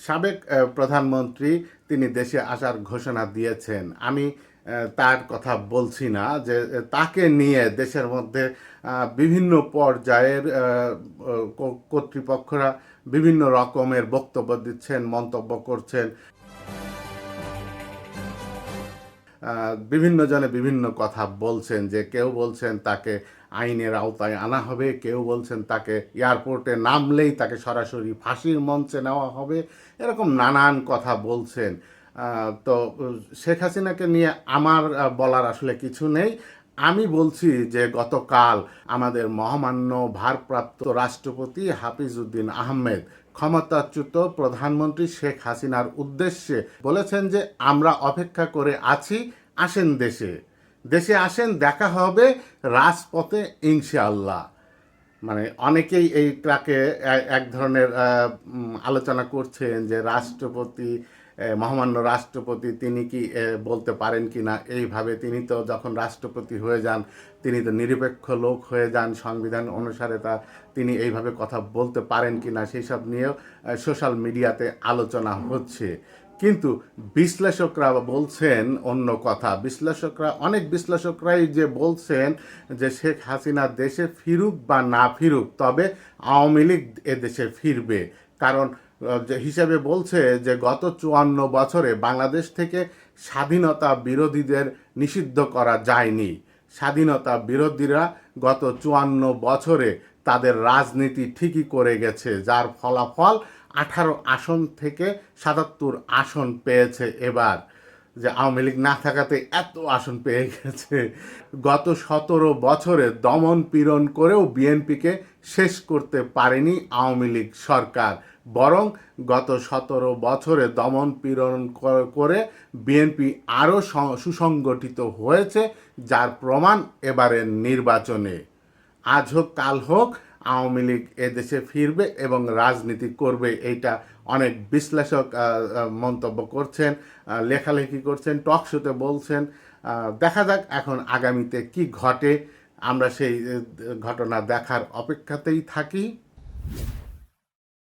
সাবেক প্রধানমন্ত্রী তিনি দেশে আসার ঘোষণা দিয়েছেন। আমি তার কথা বলছি না, যে তাকে নিয়ে দেশের মধ্যে বিভিন্ন পর্যায়ের কর্তৃপক্ষরা বিভিন্ন রকমের বক্তব্য দিচ্ছেন, মন্তব্য করছেন। বিভিন্ন জনে বিভিন্ন কথা বলছেন, যে কেউ বলছেন তাকে আইনের আওতায় আনা হবে, কেউ বলছেন তাকে এয়ারপোর্টে নামলেই তাকে সরাসরি ফাঁসির মঞ্চে নেওয়া হবে, এরকম নানান কথা বলছেন। তো শেখ হাসিনাকে নিয়ে আমার বলার আসলে কিছু নেই। আমি বলছি যে গতকাল আমাদের মহামান্য ভারপ্রাপ্ত রাষ্ট্রপতি হাফিজ উদ্দিন আহমেদ ক্ষমতাচ্যুত প্রধানমন্ত্রী শেখ হাসিনার উদ্দেশ্যে বলেছেন যে আমরা অপেক্ষা করে আছি, আসেন দেশে, দেশে আসেন, দেখা হবে রাজপথে ইনশাআল্লাহ। মানে অনেকেই এইটাকে এক ধরনের আলোচনা করছেন যে রাষ্ট্রপতি, মহামান্য রাষ্ট্রপতি তিনি কি বলতে পারেন কি না এইভাবে। তিনি তো যখন রাষ্ট্রপতি হয়ে যান তিনি তো নিরপেক্ষ লোক হয়ে যান, সংবিধান অনুসারে তিনি এইভাবে কথা বলতে পারেন কি না, সেই সব নিয়েও সোশ্যাল মিডিয়াতে আলোচনা হচ্ছে। কিন্তু বিশ্লেষকরা বলছেন অন্য কথা। অনেক বিশ্লেষকরাই যে বলছেন যে শেখ হাসিনা দেশে ফিরুক বা না ফিরুক, তবে আওয়ামী লীগ এদেশে ফিরবে। কারণ হিসেবে বলছে যে গত 54 বছরে বাংলাদেশ থেকে স্বাধীনতা বিরোধীদের নিষিদ্ধ করা যায়নি। স্বাধীনতা বিরোধীরা গত 54 বছরে তাদের রাজনীতি ঠিকই করে গেছে, যার ফলাফল 18 আসন থেকে 77 আসন পেয়েছে এবার। যে আওয়ামী লীগ না থাকাতে এত আসন পেয়ে গেছে। গত 17 বছরে দমন পীড়ন করেও বিএনপিকে শেষ করতে পারেনি আওয়ামী লীগ সরকার, বরং গত 17 বছরে দমন পীড়ন করে বিএনপি আরও সুসংগঠিত হয়েছে, যার প্রমাণ এবারের নির্বাচনে। আজ হোক কাল হোক আওয়ামী লীগ এদেশে ফিরবে এবং রাজনীতি করবে, এইটা অনেক বিশ্লেষক মন্তব্য করছেন, লেখালেখি করছেন, টক শোতে বলছেন। দেখা যাক এখন আগামীতে কি ঘটে, আমরা সেই ঘটনা দেখার অপেক্ষাতেই থাকি।